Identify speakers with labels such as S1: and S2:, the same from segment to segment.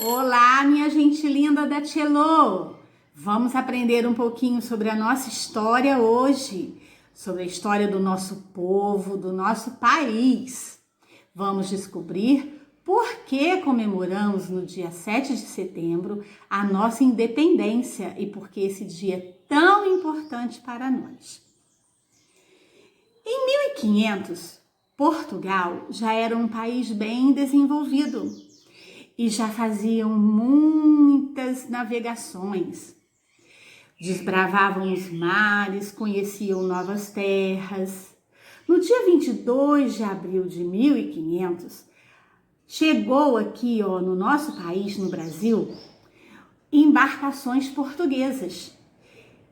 S1: Olá, minha gente linda da Tchelô! Vamos aprender um pouquinho sobre a nossa história hoje, sobre a história do nosso povo, do nosso país. Vamos descobrir por que comemoramos no dia 7 de setembro a nossa independência e por que esse dia é tão importante para nós. Em 1500, Portugal já era um país bem desenvolvido e já faziam muitas navegações. Desbravavam os mares, conheciam novas terras. No dia 22 de abril de 1500, chegou aqui no nosso país, no Brasil, embarcações portuguesas,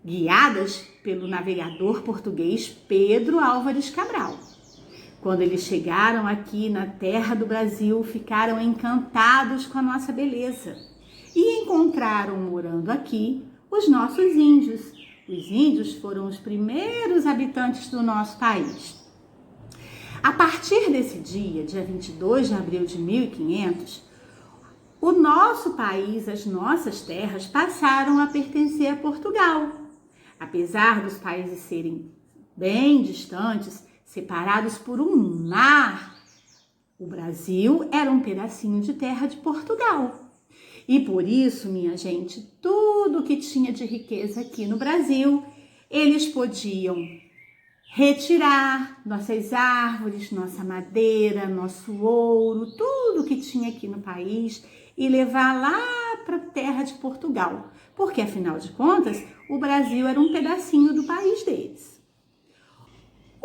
S1: guiadas pelo navegador português Pedro Álvares Cabral. Quando eles chegaram aqui na terra do Brasil, ficaram encantados com a nossa beleza e encontraram morando aqui os nossos índios. Os índios foram os primeiros habitantes do nosso país. A partir desse dia 22 de abril de 1500, o nosso país, as nossas terras passaram a pertencer a Portugal. Apesar dos países serem bem distantes, separados por um mar, o Brasil era um pedacinho de terra de Portugal. E por isso, minha gente, tudo que tinha de riqueza aqui no Brasil, eles podiam retirar nossas árvores, nossa madeira, nosso ouro, tudo que tinha aqui no país e levar lá para a terra de Portugal. Porque, afinal de contas, o Brasil era um pedacinho do país deles.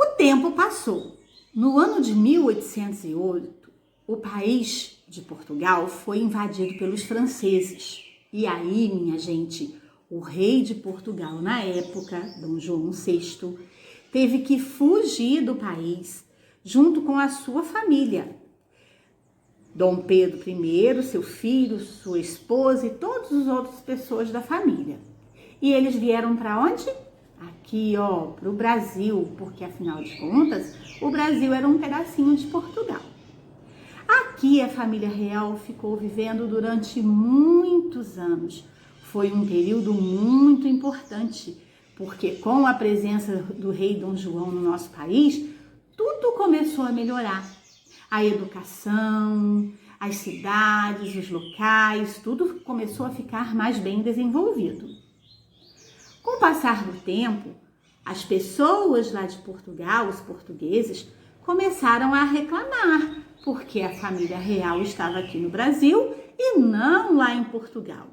S1: O tempo passou. No ano de 1808, o país de Portugal foi invadido pelos franceses. E aí, minha gente, o rei de Portugal na época, Dom João VI, teve que fugir do país junto com a sua família. Dom Pedro I, seu filho, sua esposa e todas as outras pessoas da família. E eles vieram para onde? Aqui, para o Brasil, porque afinal de contas, o Brasil era um pedacinho de Portugal. Aqui a família real ficou vivendo durante muitos anos. Foi um período muito importante, porque com a presença do rei Dom João no nosso país, tudo começou a melhorar. A educação, as cidades, os locais, tudo começou a ficar mais bem desenvolvido. Com o passar do tempo, as pessoas lá de Portugal, os portugueses, começaram a reclamar, porque a família real estava aqui no Brasil e não lá em Portugal.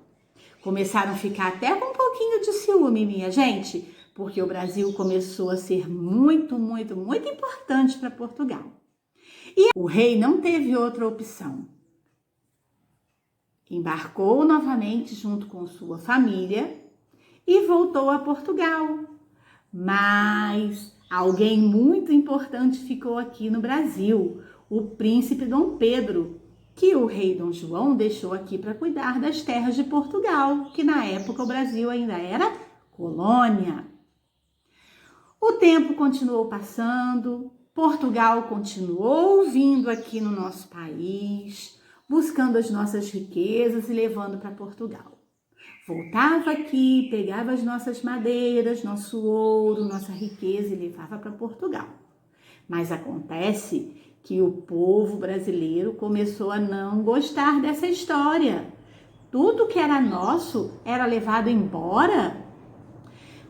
S1: Começaram a ficar até com um pouquinho de ciúme, minha gente, porque o Brasil começou a ser muito, muito, muito importante para Portugal. E o rei não teve outra opção. Embarcou novamente junto com sua família e voltou a Portugal. Mas alguém muito importante ficou aqui no Brasil, o príncipe Dom Pedro, que o rei Dom João deixou aqui para cuidar das terras de Portugal, que na época o Brasil ainda era colônia. O tempo continuou passando, Portugal continuou vindo aqui no nosso país, buscando as nossas riquezas e levando para Portugal. Voltava aqui, pegava as nossas madeiras, nosso ouro, nossa riqueza e levava para Portugal. Mas acontece que o povo brasileiro começou a não gostar dessa história. Tudo que era nosso era levado embora.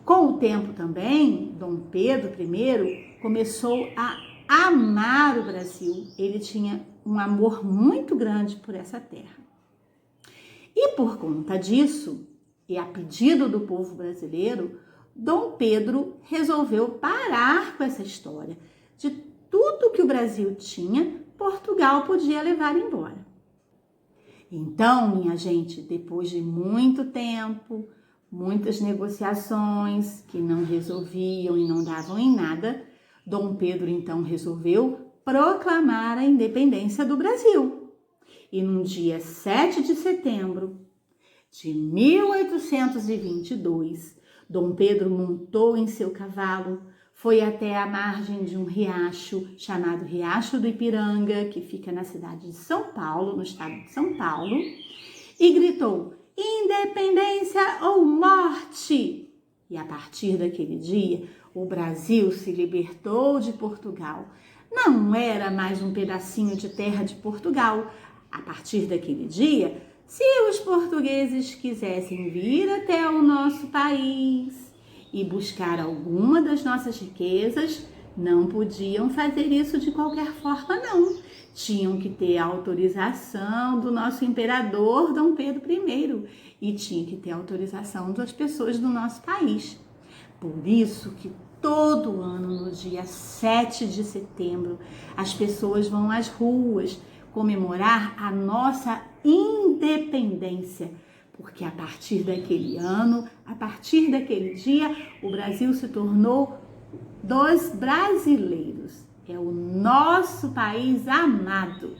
S1: Com o tempo também, Dom Pedro I começou a amar o Brasil. Ele tinha um amor muito grande por essa terra. E por conta disso, e a pedido do povo brasileiro, Dom Pedro resolveu parar com essa história. De tudo que o Brasil tinha, Portugal podia levar embora. Então, minha gente, depois de muito tempo, muitas negociações que não resolviam e não davam em nada, Dom Pedro então resolveu proclamar a independência do Brasil. E no dia 7 de setembro de 1822, Dom Pedro montou em seu cavalo, foi até a margem de um riacho chamado Riacho do Ipiranga, que fica na cidade de São Paulo, no estado de São Paulo, e gritou: independência ou morte! E a partir daquele dia, o Brasil se libertou de Portugal. Não era mais um pedacinho de terra de Portugal. A partir daquele dia, se os portugueses quisessem vir até o nosso país e buscar alguma das nossas riquezas, não podiam fazer isso de qualquer forma, não. Tinham que ter a autorização do nosso imperador Dom Pedro I e tinha que ter a autorização das pessoas do nosso país. Por isso que todo ano, no dia 7 de setembro, as pessoas vão às ruas comemorar a nossa independência, porque a partir daquele ano, a partir daquele dia, o Brasil se tornou dos brasileiros. É o nosso país amado.